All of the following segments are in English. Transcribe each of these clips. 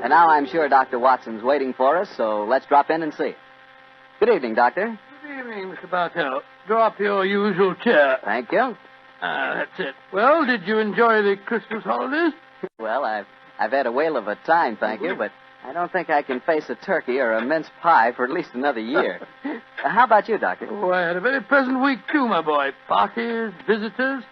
And now I'm sure Dr. Watson's waiting for us, so let's drop in and see. Good evening, Doctor. Good evening, Mr. Bartell. Draw up your usual chair. Thank you. That's it. Well, did you enjoy the Christmas holidays? Well, I've had a whale of a time, thank you, but I don't think I can face a turkey or a mince pie for at least another year. How about you, Doctor? Oh, I had a very pleasant week, too, my boy. Parties, visitors,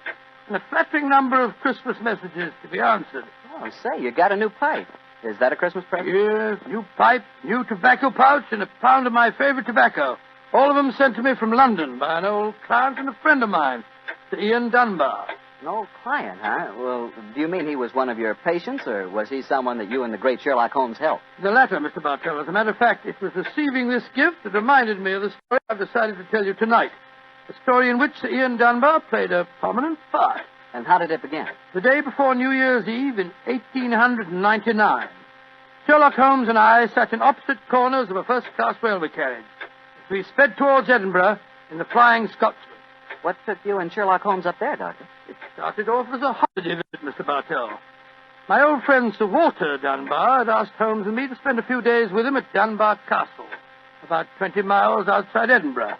and a flattering number of Christmas messages to be answered. Oh, say, you got a new pipe. Is that a Christmas present? Yes, new pipe, new tobacco pouch, and a pound of my favorite tobacco. All of them sent to me from London by an old client and a friend of mine, Sir Ian Dunbar. An old client, huh? Well, do you mean he was one of your patients, or was he someone that you and the great Sherlock Holmes helped? The latter, Mr. Bartell. As a matter of fact, it was receiving this gift that reminded me of the story I've decided to tell you tonight. A story in which Sir Ian Dunbar played a prominent part. And how did it begin? The day before New Year's Eve in 1899, Sherlock Holmes and I sat in opposite corners of a first-class railway carriage. We sped towards Edinburgh in the Flying Scotsman. What took you and Sherlock Holmes up there, Doctor? It started off as a holiday visit, Mr. Bartell. My old friend Sir Walter Dunbar had asked Holmes and me to spend a few days with him at Dunbar Castle, about 20 miles outside Edinburgh.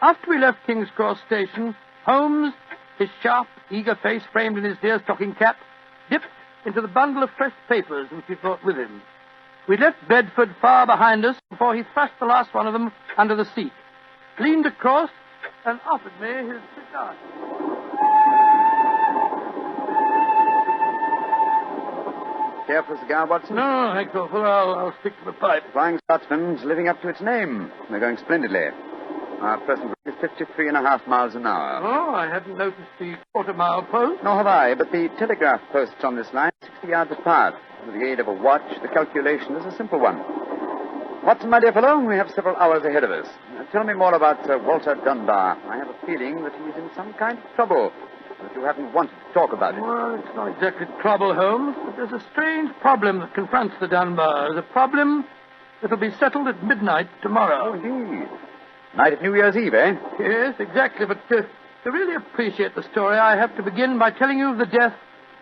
After we left King's Cross Station, Holmes, his sharp, eager face framed in his deerstalking cap, dipped into the bundle of fresh papers which he brought with him. We left Bedford far behind us before he thrust the last one of them under the seat, leaned across, and offered me his cigar. Care for a cigar, Watson? No, thanks, awful. I'll stick to the pipe. Flying Scotsman's living up to its name. They're going splendidly. Our present rate is 53.5 miles an hour. Oh, I hadn't noticed the quarter-mile post. Nor have I, but the telegraph posts on this line are 60 yards apart. With the aid of a watch, the calculation is a simple one. Watson, my dear fellow, we have several hours ahead of us. Tell me more about Sir Walter Dunbar. I have a feeling that he's in some kind of trouble, that you haven't wanted to talk about it. Well, it's not exactly trouble, Holmes, but there's a strange problem that confronts the Dunbars. A problem that'll be settled at midnight tomorrow. Oh, indeed. Night of New Year's Eve, eh? Yes, exactly, but to really appreciate the story, I have to begin by telling you of the death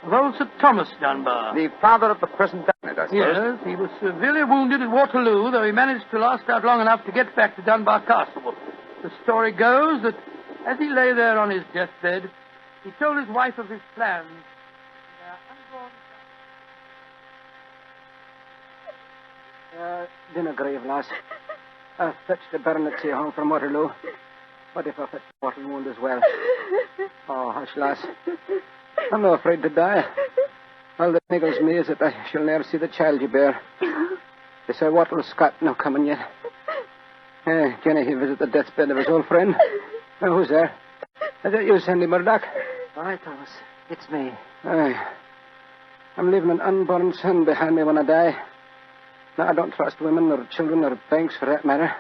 of old Sir Thomas Dunbar. The father of the present baronet, I suppose. Yes, he was severely wounded at Waterloo, though he managed to last out long enough to get back to Dunbar Castle. The story goes that as he lay there on his deathbed, he told his wife of his plans. Dinner grave, lass. I fetched the baronetcy home from Waterloo. What if I fetch the mortal wound as well? Oh, hush, lass. I'm not afraid to die. All that niggles me is that I shall never see the child you bear. The Sir Walter Scott no coming yet. Can he visit the deathbed of his old friend? Who's there? Is that you, Sandy Murdoch? All right, Thomas. It's me. I'm leaving an unborn son behind me when I die. Now, I don't trust women or children or banks for that matter.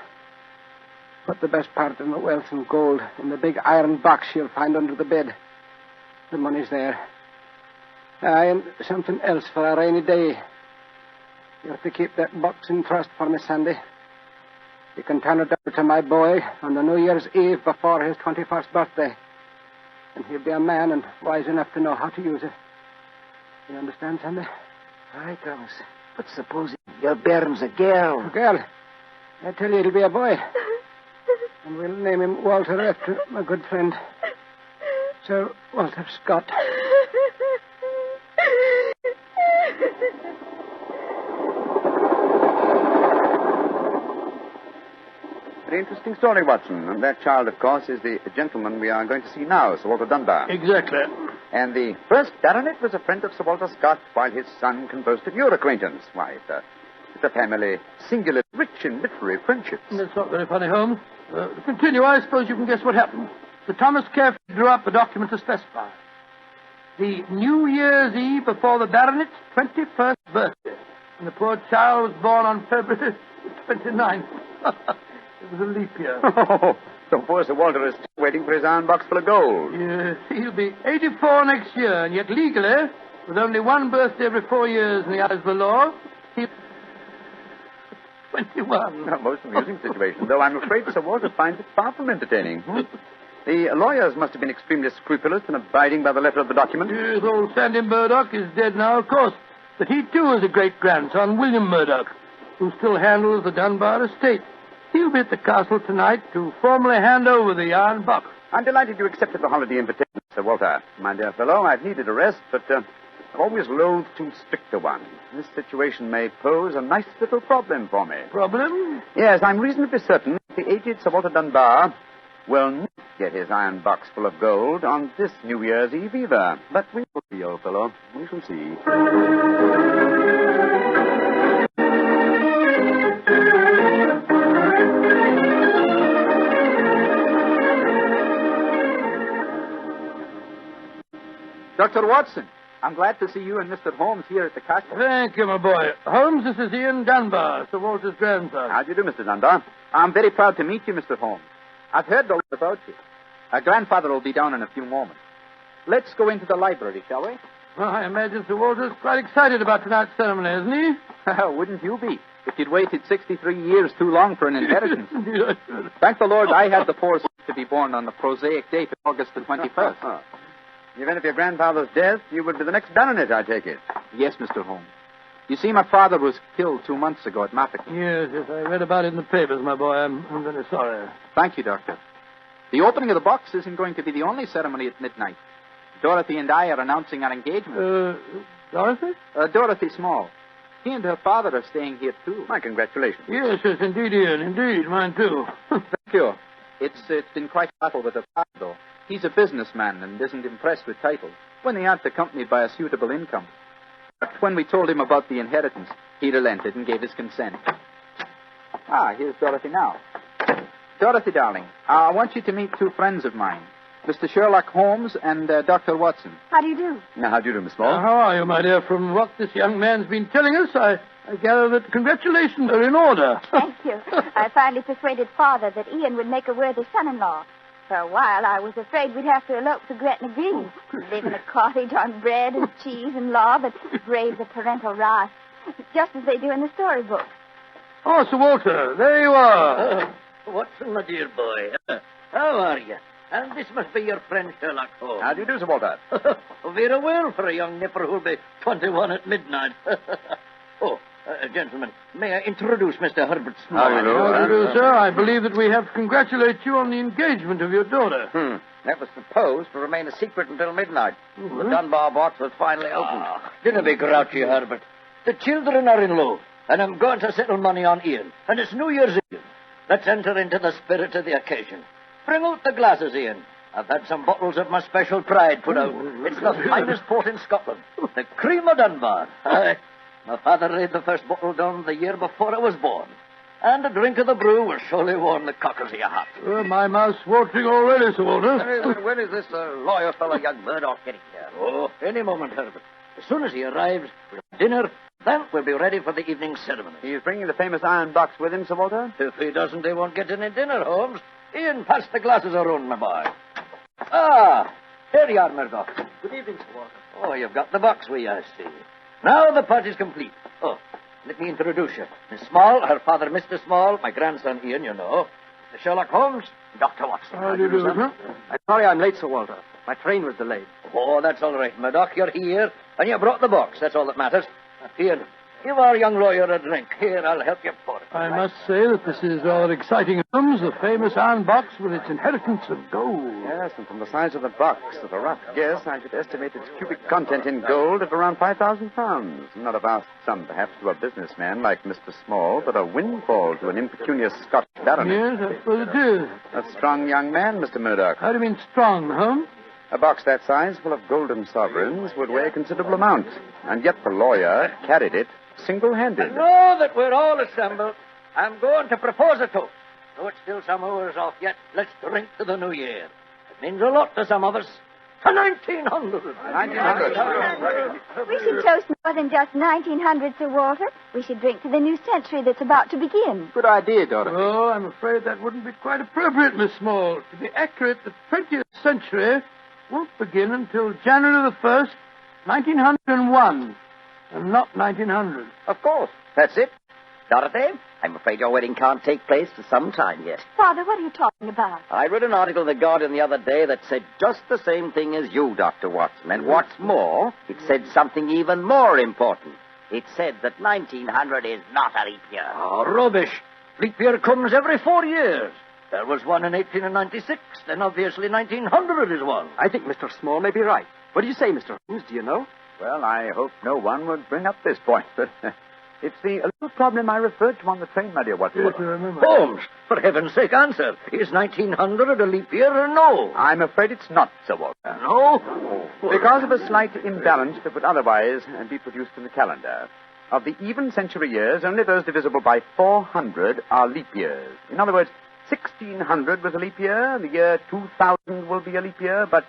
Put the best part of my wealth and gold in the big iron box you'll find under the bed. The money's there. And something else for a rainy day. You have to keep that box in trust for me, Sandy. You can turn it over to my boy on the New Year's Eve before his 21st birthday. And he'll be a man and wise enough to know how to use it. You understand, Sandy? Aye, Thomas. But supposing your bairn's a girl. A girl? I tell you, it'll be a boy. And we'll name him Walter after my good friend, Sir Walter Scott. Very interesting story, Watson. And that child, of course, is the gentleman we are going to see now, Sir Walter Dunbar. Exactly. And the first baronet was a friend of Sir Walter Scott, while his son conversed of your acquaintance. Why, it's a family singularly rich in literary friendships. That's not very funny, Holmes. To continue, I suppose you can guess what happened. Sir Thomas carefully drew up a document to specify. The New Year's Eve before the baronet's 21st birthday. And the poor child was born on February 29th. It was a leap year. Oh, so poor Sir Walter is still waiting for his iron box full of gold. Yes, he'll be 84 next year, and yet legally, with only one birthday every 4 years in the eyes of the law, he'll 21. A most amusing situation, though I'm afraid Sir Walter finds it far from entertaining. The lawyers must have been extremely scrupulous in abiding by the letter of the document. Yes, old Sandy Murdoch is dead now, of course. that he, too, is a great-grandson, William Murdoch, who still handles the Dunbar estate. He'll be at the castle tonight to formally hand over the iron box. I'm delighted you accepted the holiday invitation, Sir Walter. My dear fellow, I've needed a rest, but I've always loathed too strict a one. This situation may pose a nice little problem for me. Problem? Yes, I'm reasonably certain the aged Sir Walter Dunbar will not get his iron box full of gold on this New Year's Eve either. But we shall see, old fellow. We shall see. Dr. Watson, I'm glad to see you and Mr. Holmes here at the castle. Thank you, my boy. Holmes, this is Ian Dunbar, Sir Walter's grandson. How do you do, Mr. Dunbar? I'm very proud to meet you, Mr. Holmes. I've heard all about you. Our grandfather will be down in a few moments. Let's go into the library, shall we? Well, I imagine Sir Walter's quite excited about tonight's ceremony, isn't he? Wouldn't you be, if you'd waited 63 years too long for an inheritance? Yes. Thank the Lord I had the foresight to be born on the prosaic date of August the 21st. In the event of your grandfather's death, you would be the next baronet, I take it. Yes, Mr. Holmes. You see, my father was killed 2 months ago at Mafeking. Yes, I read about it in the papers, my boy. I'm very sorry. Thank you, Doctor. The opening of the box isn't going to be the only ceremony at midnight. Dorothy and I are announcing our engagement. Dorothy? Dorothy Small. She and her father are staying here, too. My congratulations. Yes, indeed, Ian. Indeed, mine, too. Thank you. It's been quite a battle with her father, though. He's a businessman and isn't impressed with titles when they aren't accompanied by a suitable income. But when we told him about the inheritance, he relented and gave his consent. Here's Dorothy now. Dorothy, darling, I want you to meet 2 friends of mine, Mr. Sherlock Holmes and Dr. Watson. How do you do? Now, how do you do, Miss Small? How are you, my dear? From what this young man's been telling us, I gather that congratulations are in order. Thank you. I finally persuaded Father that Ian would make a worthy son-in-law. For a while, I was afraid we'd have to elope to Gretna Green, live in a cottage on bread and cheese and law, but brave the parental wrath, just as they do in the storybook. Oh, Sir Walter, there you are. Watson, my dear boy. How are you? And this must be your friend Sherlock Holmes. How do you do, Sir Walter? Very well for a young nipper who'll be 21 at midnight. Gentlemen, may I introduce Mr. Herbert Small? How do you How do you do, sir? I believe that we have to congratulate you on the engagement of your daughter. That was supposed to remain a secret until midnight. The Dunbar box was finally opened. Don't be grouchy, Herbert. The children are in love, and I'm going to settle money on Ian. And it's New Year's Eve. Let's enter into the spirit of the occasion. Bring out the glasses, Ian. I've had some bottles of my special pride put out. It's the finest port in Scotland. The cream of Dunbar. Aye. My father laid the first bottle down the year before I was born. And a drink of the brew will surely warm the cockles of your heart. My mouth's watering already, Sir Walter. When is this lawyer fellow, young Murdoch, getting here? Oh, any moment, Herbert. As soon as he arrives, we'll have dinner. Then we'll be ready for the evening ceremony. He's bringing the famous iron box with him, Sir Walter? If he doesn't, he won't get any dinner, Holmes. Ian, pass the glasses around, my boy. Here you are, Murdoch. Good evening, Sir Walter. Oh, you've got the box with you, I see. Now the party's complete. Oh, let me introduce you. Miss Small, her father, Mr. Small, my grandson, Ian, you know. Mr. Sherlock Holmes, Dr. Watson. How do you do, sir? I'm sorry I'm late, Sir Walter. My train was delayed. Oh, that's all right, Murdoch. You're here, and you brought the box. That's all that matters. Ian, give our young lawyer a drink. Here, I'll help you pour it. I must say that this is rather exciting. Holmes, the famous iron box with its inheritance of gold. Yes, and from the size of the box, at a rough guess, I should estimate its cubic content in gold at around 5,000 pounds. Not a vast sum, perhaps, to a businessman like Mr. Small, but a windfall to an impecunious Scotch baronet. Yes, I suppose it is. A strong young man, Mr. Murdoch. How do you mean strong, Holmes? A box that size, full of golden sovereigns, would weigh a considerable amount. And yet the lawyer carried it single-handed. Now that we're all assembled, I'm going to propose a toast. Though it's still some hours off yet, let's drink to the new year. It means a lot to some of us. To 1900. 1900. We should toast more than just 1900, Sir Walter. We should drink to the new century that's about to begin. Good idea, Dorothy. Oh, I'm afraid that wouldn't be quite appropriate, Miss Small. To be accurate, the 20th century won't begin until January the 1st, 1901, and not 1900. Of course. That's it. Dorothy, I'm afraid your wedding can't take place for some time yet. Father, what are you talking about? I read an article in The Guardian the other day that said just the same thing as you, Dr. Watson. And what's more, it said something even more important. It's said that 1900 is not a leap year. Oh, rubbish. Leap year comes every 4 years. There was one in 1896, then obviously 1900 is one. I think Mr. Small may be right. What do you say, Mr. Holmes? Do you know? Well, I hope no one would bring up this point, but it's the little problem I referred to on the train, my dear Watson. Yes, I remember. Holmes, for heaven's sake, answer. Is 1900 a leap year or no? I'm afraid it's not, Sir Walter. No? Because of a slight imbalance that would otherwise be produced in the calendar. Of the even century years, only those divisible by 400 are leap years. In other words, 1600 was a leap year, the year 2000 will be a leap year, but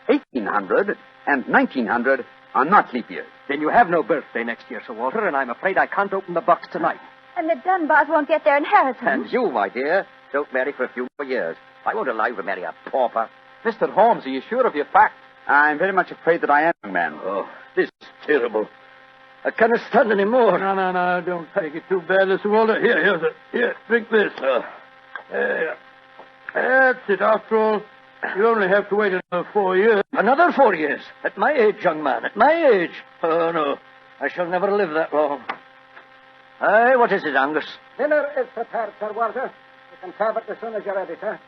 1800 and 1900 are not leap years. Then you have no birthday next year, Sir Walter, and I'm afraid I can't open the box tonight. And the Dunbars won't get their inheritance. And you, my dear, don't marry for a few more years. I won't allow you to marry a pauper. Mr. Holmes, are you sure of your facts? I'm very much afraid that I am, young man. Oh, this is terrible. I can't stand any more. No, don't take it too badly, Sir Walter. Here, drink this. There. That's it. After all, you only have to wait another 4 years. Another 4 years? At my age, young man, at my age. Oh, no. I shall never live that long. Aye, what is it, Angus? Dinner is prepared, Sir Walter. You can serve it as soon as you're ready, sir.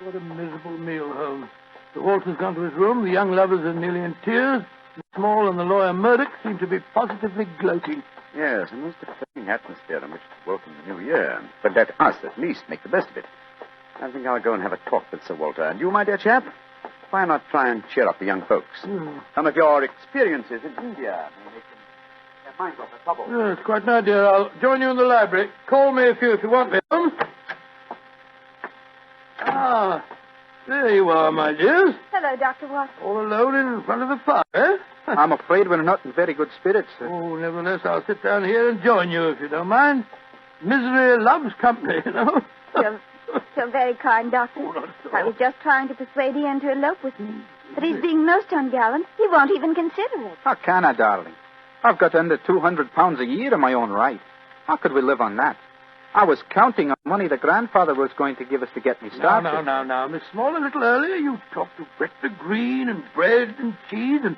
What a miserable meal, Holmes. The Walter's gone to his room. The young lovers are nearly in tears. Small and the lawyer Murdoch seem to be positively gloating. Yes, a most depressing atmosphere in which to welcome the new year. But let us, at least, make the best of it. I think I'll go and have a talk with Sir Walter. And you, my dear chap, why not try and cheer up the young folks? Some of your experiences in India may make their minds off the trouble. Yes, quite an idea. I'll join you in the library. Call me if you want me, Holmes. Ah, there you are, my dears. Hello, Dr. Watson. All alone in front of the fire, eh? I'm afraid we're not in very good spirits, sir. Oh, nevertheless, I'll sit down here and join you if you don't mind. Misery loves company, you know. So very kind, Doctor. Oh, not at all. I was just trying to persuade Ian to elope with me. But he's being most ungallant. He won't even consider it. How can I, darling? I've got under 200 pounds a year in my own right. How could we live on that? I was counting on money the grandfather was going to give us to get me started. Now, Miss Small, a little earlier you talked of Gretna Green and bread and cheese and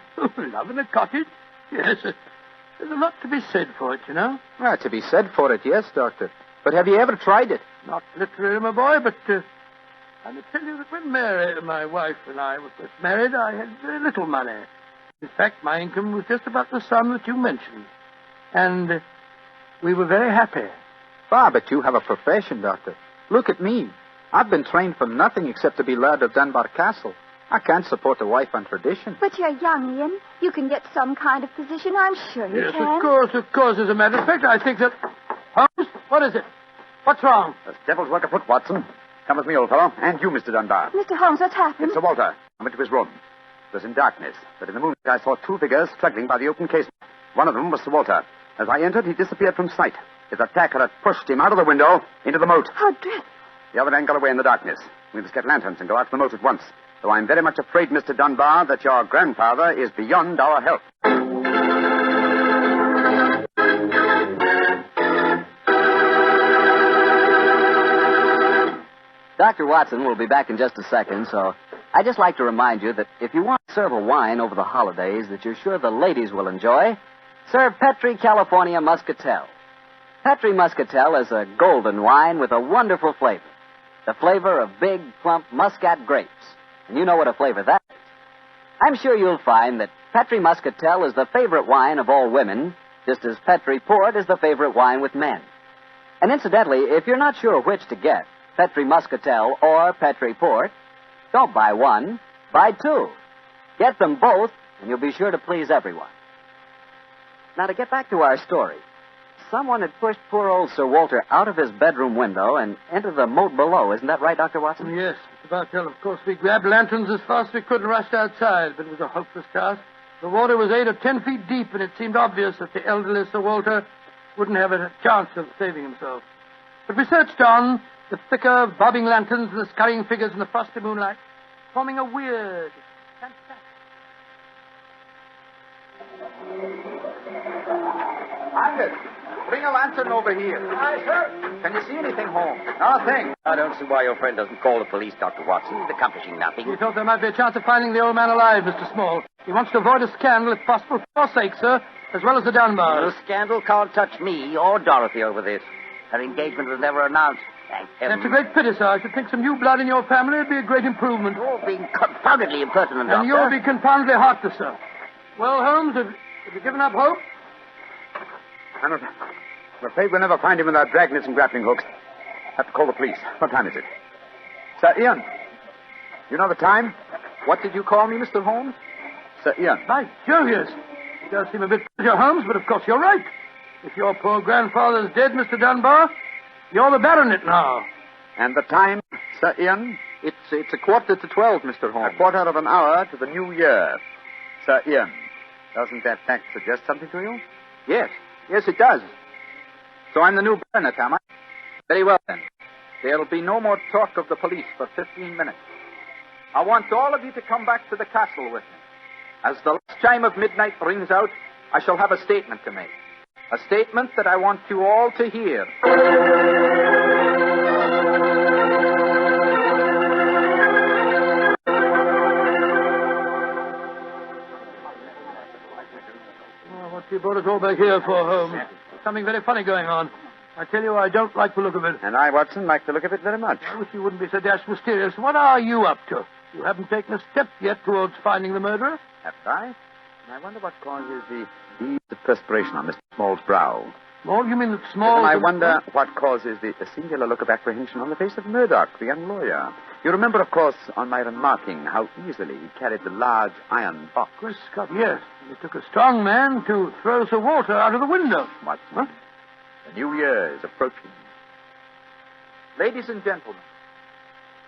love in a cottage. Yes, there's a lot to be said for it, you know. Well, to be said for it, yes, Doctor. But have you ever tried it? Not literally, my boy, but I may tell you that when Mary, my wife, and I were first married, I had very little money. In fact, my income was just about the sum that you mentioned. And we were very happy. Ah, but you have a profession, Doctor. Look at me. I've been trained for nothing except to be Laird of Dunbar Castle. I can't support a wife on tradition. But you're young, Ian. You can get some kind of position, I'm sure you Yes, can. of course. As a matter of fact, I think that... Holmes, what is it? What's wrong? There's devil's work afoot, Watson. Come with me, old fellow. And you, Mr. Dunbar. Mr. Holmes, what's happened? It's Sir Walter. I went to his room. It was in darkness, but in the moonlight I saw two figures struggling by the open casement. One of them was Sir Walter. As I entered, he disappeared from sight. His attacker had pushed him out of the window into the moat. How dreadful. The other man got away in the darkness. We must get lanterns and go out to the moat at once. Though I'm very much afraid, Mr. Dunbar, that your grandfather is beyond our help. Dr. Watson will be back in just a second, so I'd just like to remind you that if you want to serve a wine over the holidays that you're sure the ladies will enjoy, serve Petri California Muscatel. Petri Muscatel is a golden wine with a wonderful flavor. The flavor of big, plump Muscat grapes. And you know what a flavor that is. I'm sure you'll find that Petri Muscatel is the favorite wine of all women, just as Petri Port is the favorite wine with men. And incidentally, if you're not sure which to get, Petri Muscatel or Petri Port, don't buy one, buy two. Get them both, and you'll be sure to please everyone. Now, to get back to our story. Someone had pushed poor old Sir Walter out of his bedroom window and into the moat below. Isn't that right, Dr. Watson? Yes, Mr. Bartell. Of course, we grabbed lanterns as fast as we could and rushed outside, but it was a hopeless task. The water was 8 or 10 feet deep, and it seemed obvious that the elderly Sir Walter wouldn't have a chance of saving himself. But we searched on, the thicker, bobbing lanterns and the scurrying figures in the frosty moonlight, forming a weird, fantastic... Angus! Bring a lantern over here. Aye, sir. Can you see anything, Holmes? Nothing. I don't see why your friend doesn't call the police, Dr. Watson. He's accomplishing nothing. He thought there might be a chance of finding the old man alive, Mr. Small. He wants to avoid a scandal, if possible, for your sake, sir, as well as the Dunbars. The scandal can't touch me or Dorothy over this. Her engagement was never announced. Thank heaven. That's a great pity, sir. I should think some new blood in your family would be a great improvement. You're being confoundedly impertinent, Doctor. And you'll be confoundedly heartless, sir. Well, Holmes, have you given up hope? I'm afraid we'll never find him without dragnets and grappling hooks. Have to call the police. What time is it? Sir Ian. You know the time? What did you call me, Mr. Holmes? Sir Ian. By Jove, yes. It does seem a bit pressure, Holmes, but of course you're right. If your poor grandfather's dead, Mr. Dunbar, you're the baronet now. And the time, Sir Ian? It's 11:45, Mr. Holmes. A quarter of an hour to the new year. Sir Ian, doesn't that fact suggest something to you? Yes, it does. So I'm the new baronet, am I? Very well, then. There'll be no more talk of the police for 15 minutes. I want all of you to come back to the castle with me. As the last chime of midnight rings out, I shall have a statement to make. A statement that I want you all to hear. What you brought us all back here for, Holmes? Something very funny going on. I tell you, I don't like the look of it. And I, Watson, like the look of it very much. I wish you wouldn't be so dashed mysterious. What are you up to? You haven't taken a step yet towards finding the murderer. Haven't I? I wonder what causes the beads of perspiration on Mr. Small's brow. Small? You mean that Small... And I wonder what causes the singular look of apprehension on the face of Murdoch, the young lawyer. You remember, of course, on my remarking how easily he carried the large iron box. Good Scott, yes. It took a strong man to throw Sir Walter out of the window. Watson, huh? The new year is approaching. Ladies and gentlemen,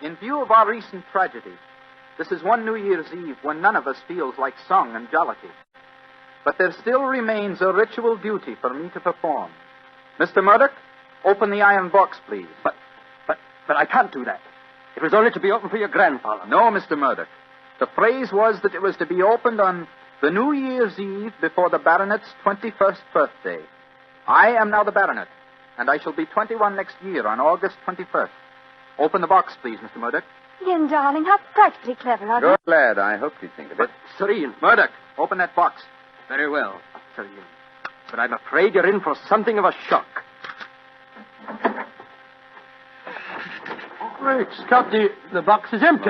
in view of our recent tragedy, this is one New Year's Eve when none of us feels like song and jollity. But there still remains a ritual duty for me to perform. Mr. Murdoch, open the iron box, please. But I can't do that. It was only to be opened for your grandfather. No, Mr. Murdoch. The phrase was that it was to be opened on the New Year's Eve before the baronet's 21st birthday. I am now the baronet, and I shall be 21 next year on August 21st. Open the box, please, Mr. Murdoch. Ian, darling, how frightfully clever of you. Good lad. I hope you think of it. Sir Ian. Murdoch, open that box. Very well, Sir Ian. But I'm afraid you're in for something of a shock. Great Scott, the box is empty.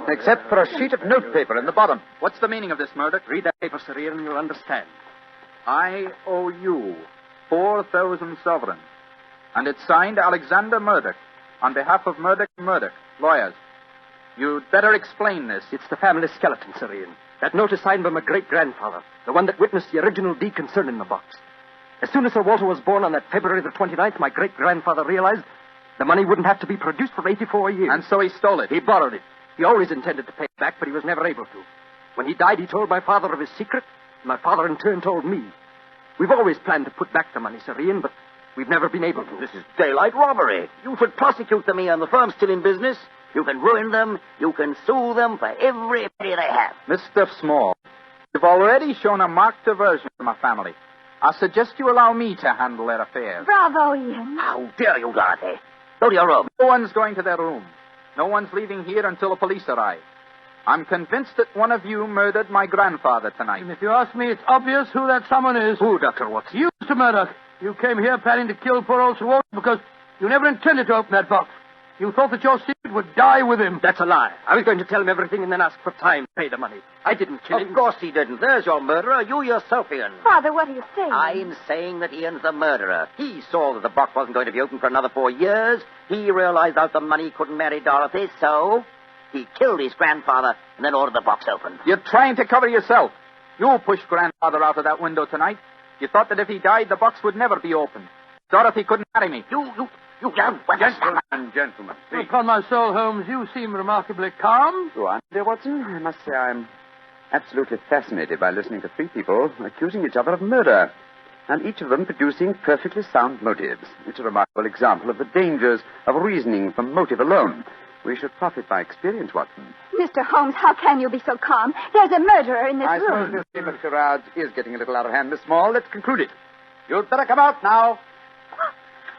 Except for a sheet of notepaper in the bottom. What's the meaning of this, Murdoch? Read that paper, Sir Ian, and you'll understand. I owe you 4,000 sovereigns. And it's signed Alexander Murdoch, on behalf of Murdoch & Murdoch, lawyers. You'd better explain this. It's the family skeleton, Sir Ian. That note is signed by my great-grandfather, the one that witnessed the original deed concerning the box. As soon as Sir Walter was born on that February the 29th, my great-grandfather realized the money wouldn't have to be produced for 84 years. And so he stole it. He borrowed it. He always intended to pay it back, but he was never able to. When he died, he told my father of his secret, and my father in turn told me. We've always planned to put back the money, Sir Ian, but we've never been able to. This is daylight robbery. You should prosecute them, Ian. The firm's still in business. You can ruin them. You can sue them for every penny they have. Mr. Small, you've already shown a marked aversion to my family. I suggest you allow me to handle their affairs. Bravo, Ian. How dare you, Dorothy? Go to your room. No one's going to their room. No one's leaving here until the police arrive. I'm convinced that one of you murdered my grandfather tonight. And if you ask me, it's obvious who that someone is. Who, Dr. Watson? You, Mr. Murdoch. You came here planning to kill poor old Sir Walter because you never intended to open that box. You thought that your secret would die with him. That's a lie. I was going to tell him everything and then ask for time to pay the money. I didn't kill him. Of course he didn't. There's your murderer. You yourself, Ian. Father, what are you saying? I'm saying that Ian's the murderer. He saw that the box wasn't going to be open for another 4 years. He realized out the money couldn't marry Dorothy, so he killed his grandfather and then ordered the box opened. You're trying to cover yourself. You pushed grandfather out of that window tonight. You thought that if he died, the box would never be opened. Dorothy couldn't marry me. You young Gentlemen, please. Upon my soul, Holmes, you seem remarkably calm. Go on, dear Watson. I must say I'm absolutely fascinated by listening to three people accusing each other of murder, and each of them producing perfectly sound motives. It's a remarkable example of the dangers of reasoning from motive alone. We should profit by experience, Watson. Mr. Holmes, how can you be so calm? There's a murderer in this I room. suppose this game of charades is getting a little out of hand, Miss Small. Let's conclude it. You'd better come out now.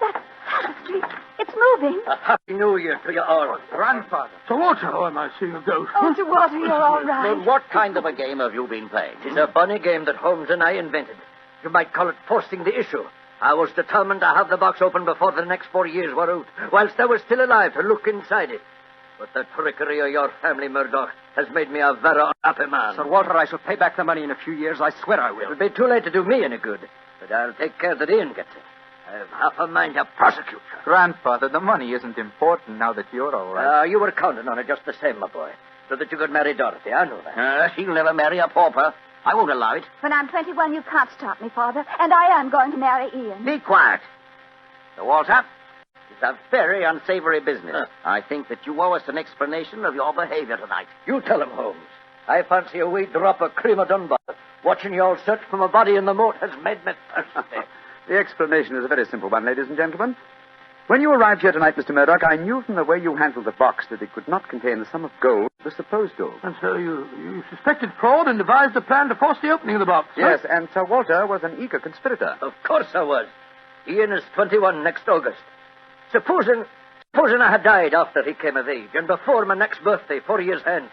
That tapestry, it's moving. A happy New Year to you all. Grandfather. Sir Walter, oh, am I seeing a ghost? Oh, Sir Walter, you're all Well, right. what kind of a game have you been playing? It's a funny game that Holmes and I invented. You might call it forcing the issue. I was determined to have the box open before the next 4 years were out, whilst I was still alive to look inside it. But the trickery of your family, Murdoch, has made me a very unhappy man. Sir Walter, I shall pay back the money in a few years. I swear I will. It'll be too late to do me any good, but I'll take care that Ian gets it. I've half a mind to prosecute you. Grandfather, the money isn't important now that you're all right. You were counting on it just the same, my boy, so that you could marry Dorothy. I know that. She'll never marry a pauper. I won't allow it. When I'm 21, you can't stop me, Father. And I am going to marry Ian. Be quiet. Sir Walter, it's a very unsavory business. I think that you owe us an explanation of your behavior tonight. You tell him, Holmes. I fancy a wee drop of cream of Dunbar. Watching you all search for my body in the moat has made me thirsty. The explanation is a very simple one, ladies and gentlemen. When you arrived here tonight, Mr. Murdoch, I knew from the way you handled the box that it could not contain the sum of gold, the supposed gold. And so you suspected fraud and devised a plan to force the opening of the box. Yes, and Sir Walter was an eager conspirator. Of course I was. Ian is 21 next August. Supposing I had died after he came of age, and before my next birthday, 4 years hence,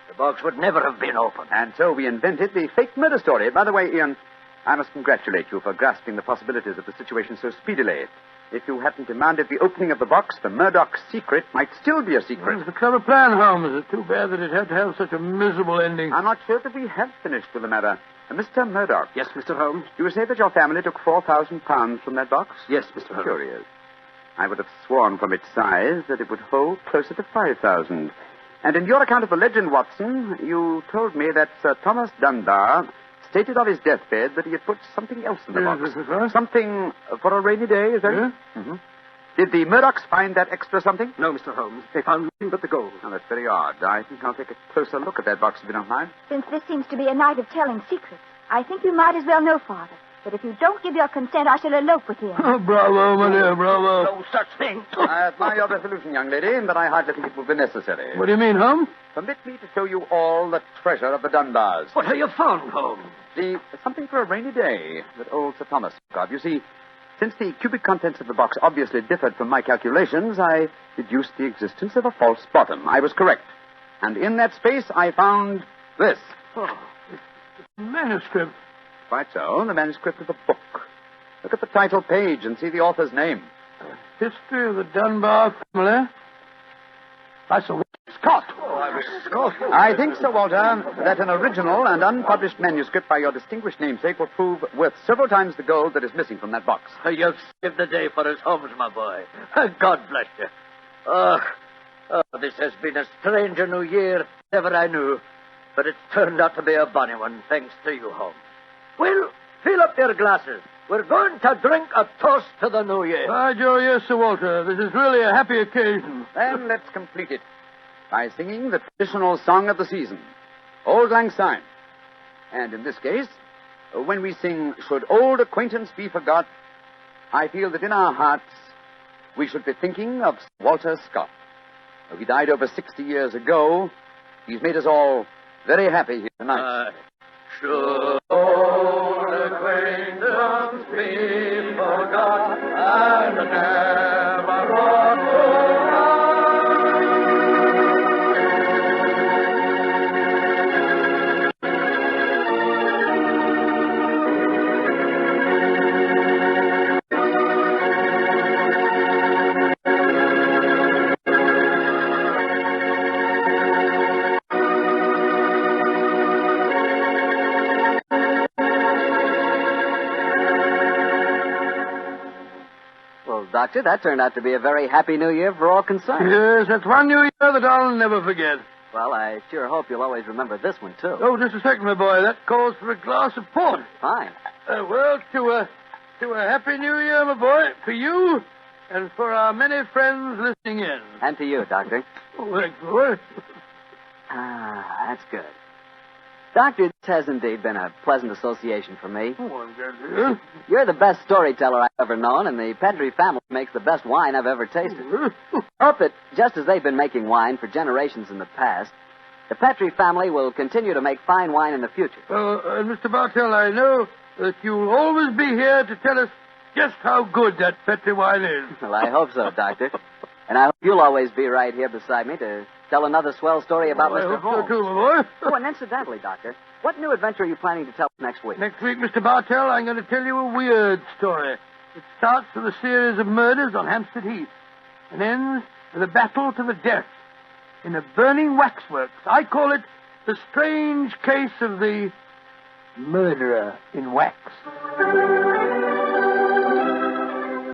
the box would never have been opened. And so we invented the fake murder story. By the way, Ian, I must congratulate you for grasping the possibilities of the situation so speedily. If you hadn't demanded the opening of the box, the Murdoch secret might still be a secret. It's a clever plan, Holmes. It's too bad that it had to have such a miserable ending. I'm not sure that we have finished with the matter. Mr. Murdoch. Yes, Mr. Holmes? You say that your family took £4,000 from that box? Yes, Mr. Holmes. Curious. I would have sworn from its size that it would hold closer to 5,000. And in your account of the legend, Watson, you told me that Sir Thomas Dunbar stated on his deathbed that he had put something else in the box. Yes. Something for a rainy day, is that Yeah. it? Mm-hmm. Did the Murdochs find that extra something? No, Mr. Holmes. They found nothing but the gold. Oh, that's very odd. I think I'll take a closer look at that box if you don't mind. Since this seems to be a night of telling secrets, I think you might as well know, Father, that if you don't give your consent, I shall elope with him. Oh, bravo, my dear, bravo. No such thing. I admire your resolution, young lady, but I hardly think it will be necessary. What do you mean, Holmes? Permit me to show you all the treasure of the Dunbars. What have you found, Holmes? Something for a rainy day that old Sir Thomas spoke of. You see, since the cubic contents of the box obviously differed from my calculations, I deduced the existence of a false bottom. I was correct. And in that space, I found this. Oh, it's a manuscript. Quite so, the manuscript of the book. Look at the title page and see the author's name. History of the Dunbar family. That's a Scott. I think, Sir Walter, that an original and unpublished manuscript by your distinguished namesake will prove worth several times the gold that is missing from that box. You've saved the day for us, Holmes, my boy. God bless you. Oh, this has been a stranger New Year than ever I knew. But it's turned out to be a bonny one, thanks to you, Holmes. Well, fill up your glasses. We're going to drink a toast to the New Year. By Joe, yes, Sir Walter. This is really a happy occasion. Then let's complete it by singing the traditional song of the season, Auld Lang Syne. And in this case, when we sing, Should Old Acquaintance Be Forgot, I feel that in our hearts we should be thinking of Walter Scott. He died over 60 years ago. He's made us all very happy here tonight. Should old acquaintance be forgot and never brought to Doctor, that turned out to be a very happy New Year for all concerned. Yes, that's one New Year that I'll never forget. Well, I sure hope you'll always remember this one, too. Oh, just a second, my boy. That calls for a glass of port. Fine. Well, to a happy New Year, my boy, for you and for our many friends listening in. And to you, Doctor. Oh, thanks, boy. That's good. Doctor, this has indeed been a pleasant association for me. Oh, I'm glad to hear. You're the best storyteller I've ever known, and the Petrie family makes the best wine I've ever tasted. I hope that just as they've been making wine for generations in the past, the Petrie family will continue to make fine wine in the future. Mr. Bartell, I know that you'll always be here to tell us just how good that Petri wine is. Well, I hope so, Doctor. And I hope you'll always be right here beside me to tell another swell story about I Mr. hope Holmes. so, too, my boy. Oh, and incidentally, Doctor, what new adventure are you planning to tell us next week? Next week, Mr. Bartell, I'm going to tell you a weird story. It starts with a series of murders on Hampstead Heath and ends with a battle to the death in a burning waxworks. I call it the strange case of the murderer in wax.